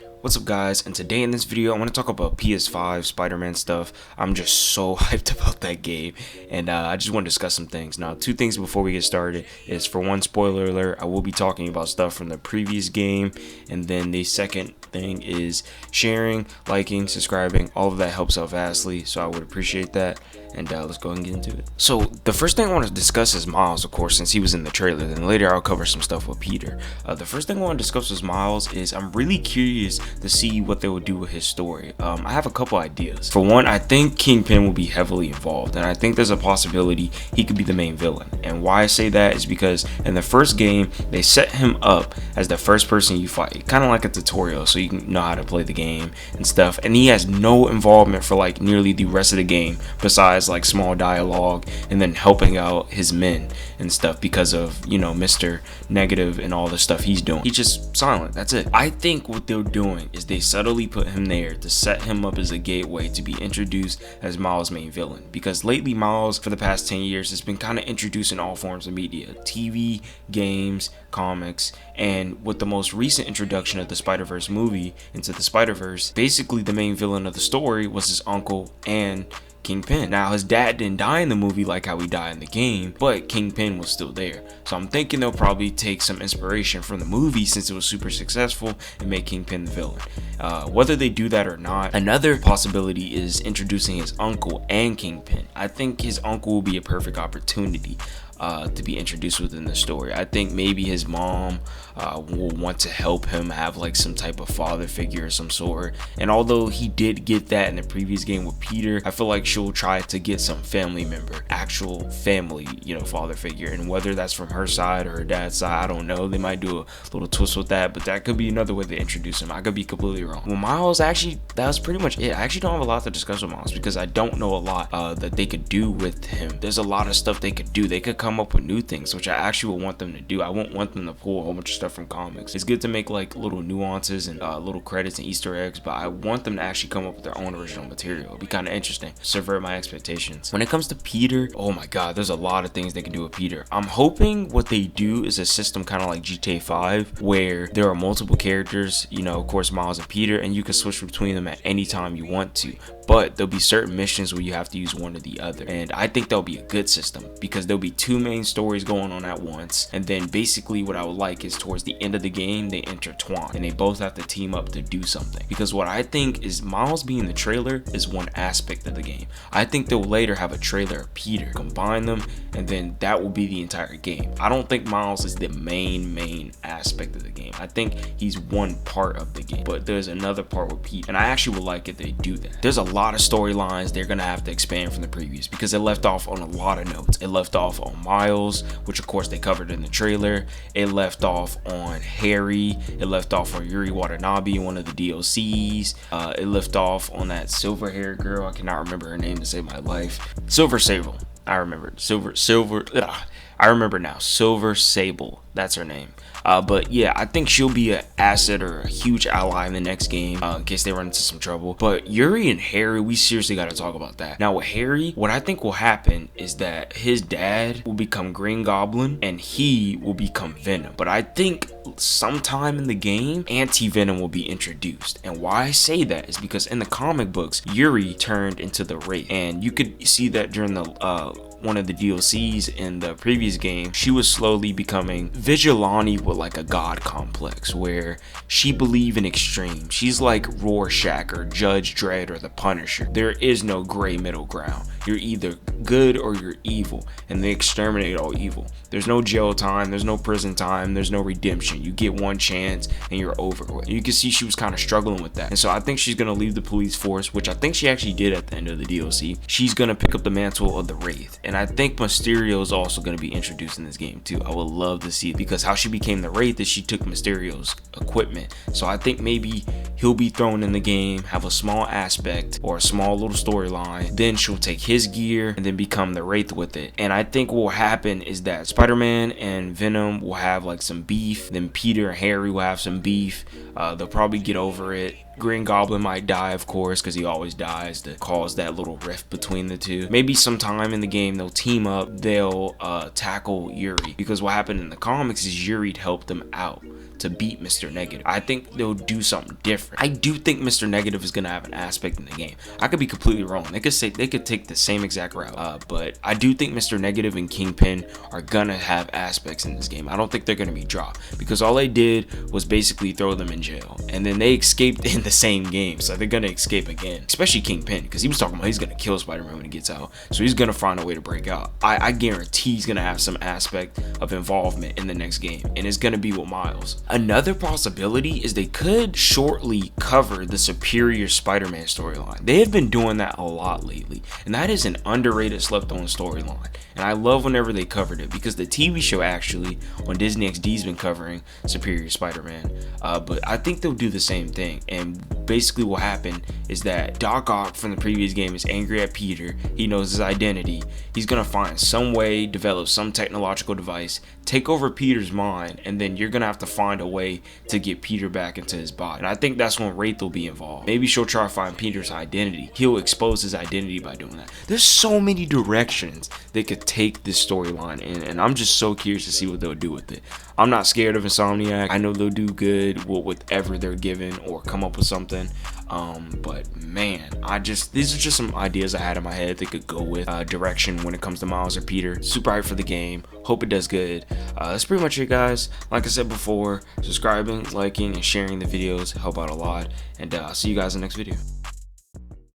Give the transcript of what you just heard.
What's up guys, and today in this video I want to talk about PS5 Spider-Man stuff. I'm just so hyped about that game, and I just want to discuss some things. Now, two things before we get started is, for one, spoiler alert, I will be talking about stuff from the previous game, and then the second thing is sharing, liking, subscribing. All of that helps out vastly, so I would appreciate that. And let's go and get into it. So the first thing I want to discuss is Miles, of course, since he was in the trailer. Then later I'll cover some stuff with Peter. The first thing I want to discuss with Miles is I'm really curious to see what they will do with his story. I have a couple ideas. For one, I think Kingpin will be heavily involved, and I think there's a possibility he could be the main villain. And why I say that is because in the first game they set him up as the first person you fight, kind of like a tutorial, so you can know how to play the game and stuff. And he has no involvement for like nearly the rest of the game besides like small dialogue and then helping out his men and stuff because of, you know, Mr. Negative and all the stuff he's doing. He's just silent, that's it. I think what they're doing is they subtly put him there to set him up as a gateway to be introduced as Miles' main villain, because lately Miles for the past 10 years has been kind of introduced in all forms of media: TV, games, comics, and with the most recent introduction of the Spider-Verse movie Into the Spider-Verse, basically the main villain of the story was his uncle and Kingpin. Now, his dad didn't die in the movie like how he died in the game, but Kingpin was still there. So I'm thinking they'll probably take some inspiration from the movie since it was super successful and make Kingpin the villain. Whether they do that or not, another possibility is introducing his uncle and Kingpin. I think his uncle will be a perfect opportunity to be introduced within the story. I think maybe his mom will want to help him have like some type of father figure of some sort, and although he did get that in the previous game with Peter, I feel like she'll try to get some family member, actual family, you know, father figure, and whether that's from her side or her dad's side, I don't know. They might do a little twist with that, but that could be another way to introduce him. I could be completely wrong. Well, Miles, actually, that was pretty much it. I actually don't have a lot to discuss with Miles because I don't know a lot that they could do with him. There's a lot of stuff they could do. They could come up with new things, which I actually would want them to do. I won't want them to pull a whole bunch of stuff from comics. It's good to make like little nuances and little credits and Easter eggs, but I want them to actually come up with their own original material. It'd be kind of interesting, subvert my expectations. When it comes to Peter, oh my god, there's a lot of things they can do with Peter. I'm hoping what they do is a system kind of like GTA 5 where there are multiple characters, you know, of course Miles and Peter, and you can switch between them at any time you want to, but there'll be certain missions where you have to use one or the other, and I think that'll be a good system because there'll be two main stories going on at once, and then basically what I would like is towards the end of the game they intertwine and they both have to team up to do something. Because what I think is Miles being the trailer is one aspect of the game. I think they'll later have a trailer of Peter, combine them, and then that will be the entire game. I don't think Miles is the main aspect of the game. I think he's one part of the game, but there's another part with Pete, and I actually would like if they do that. There's a lot of storylines they're gonna have to expand from the previous because it left off on a lot of notes. It left off on Miles, which of course they covered in the trailer. It left off on Harry. It left off on Yuri Watanabe in one of the DLCs. It left off on that silver haired girl. I cannot remember her name to save my life. Silver Sable. I remember. I remember now. Silver Sable. That's her name. But yeah, I think she'll be an asset or a huge ally in the next game in case they run into some trouble. But Yuri and Harry, we seriously got to talk about that. Now with Harry, what I think will happen is that his dad will become Green Goblin and he will become Venom. But I think sometime in the game, Anti-Venom will be introduced. And why I say that is because in the comic books, Yuri turned into the Wraith, and you could see that during the one of the DLCs in the previous game. She was slowly becoming vigilante with like a god complex where she believed in extreme. She's like Rorschach or Judge Dredd or the Punisher. There is no gray middle ground. You're either good or you're evil, and they exterminate all evil. There's no jail time, there's no prison time, there's no redemption. You get one chance and you're over with. You can see she was kind of struggling with that, and so I think she's gonna leave the police force, which I think she actually did at the end of the DLC. She's gonna pick up the mantle of the Wraith, and I think Mysterio is also gonna be introduced in this game too. I would love to see it because how she became the Wraith is she took Mysterio's equipment. So I think maybe he'll be thrown in the game, have a small aspect or a small little storyline, then she'll take his gear and then become the Wraith with it. And I think what will happen is that Spider-Man and Venom will have like some beef, then Peter and Harry will have some beef. They'll probably get over it. Green Goblin might die, of course, because he always dies to cause that little rift between the two. Maybe sometime in the game they'll team up, they'll tackle Yuri, because what happened in the comics is Yuri helped them out to beat Mr. Negative. I think they'll do something different. different. I do think Mr. Negative is gonna have an aspect in the game. I could be completely wrong. They could take the same exact route, but I do think Mr. Negative and Kingpin are gonna have aspects in this game. I don't think they're gonna be dropped, because all they did was basically throw them in jail, and then they escaped in the same game, so they're gonna escape again. Especially Kingpin, because he was talking about he's gonna kill Spider-Man when he gets out, so he's gonna find a way to break out. I guarantee he's gonna have some aspect of involvement in the next game, and it's gonna be with Miles. Another possibility is they could shortly cover the Superior Spider-Man storyline. They have been doing that a lot lately, and that is an underrated, slept-on storyline, and I love whenever they covered it, because the TV show actually on Disney XD has been covering Superior Spider-Man, but I think they'll do the same thing. And basically what happened is that Doc Ock from the previous game is angry at Peter. He knows his identity. He's gonna find some way, develop some technological device, take over Peter's mind, and then you're gonna have to find a way to get Peter back into his body. And I think that's when Wraith will be involved. Maybe she'll try to find Peter's identity. He'll expose his identity by doing that. There's so many directions they could take this storyline in, and I'm just so curious to see what they'll do with it. I'm not scared of Insomniac. I know they'll do good with whatever they're given or come up with something. But man, these are just some ideas I had in my head they could go with direction when it comes to Miles or Peter. Super hyped for the game. Hope it does good. That's pretty much it, guys. Like I said before, subscribing, liking, and sharing the videos help out a lot. And I'll see you guys in the next video.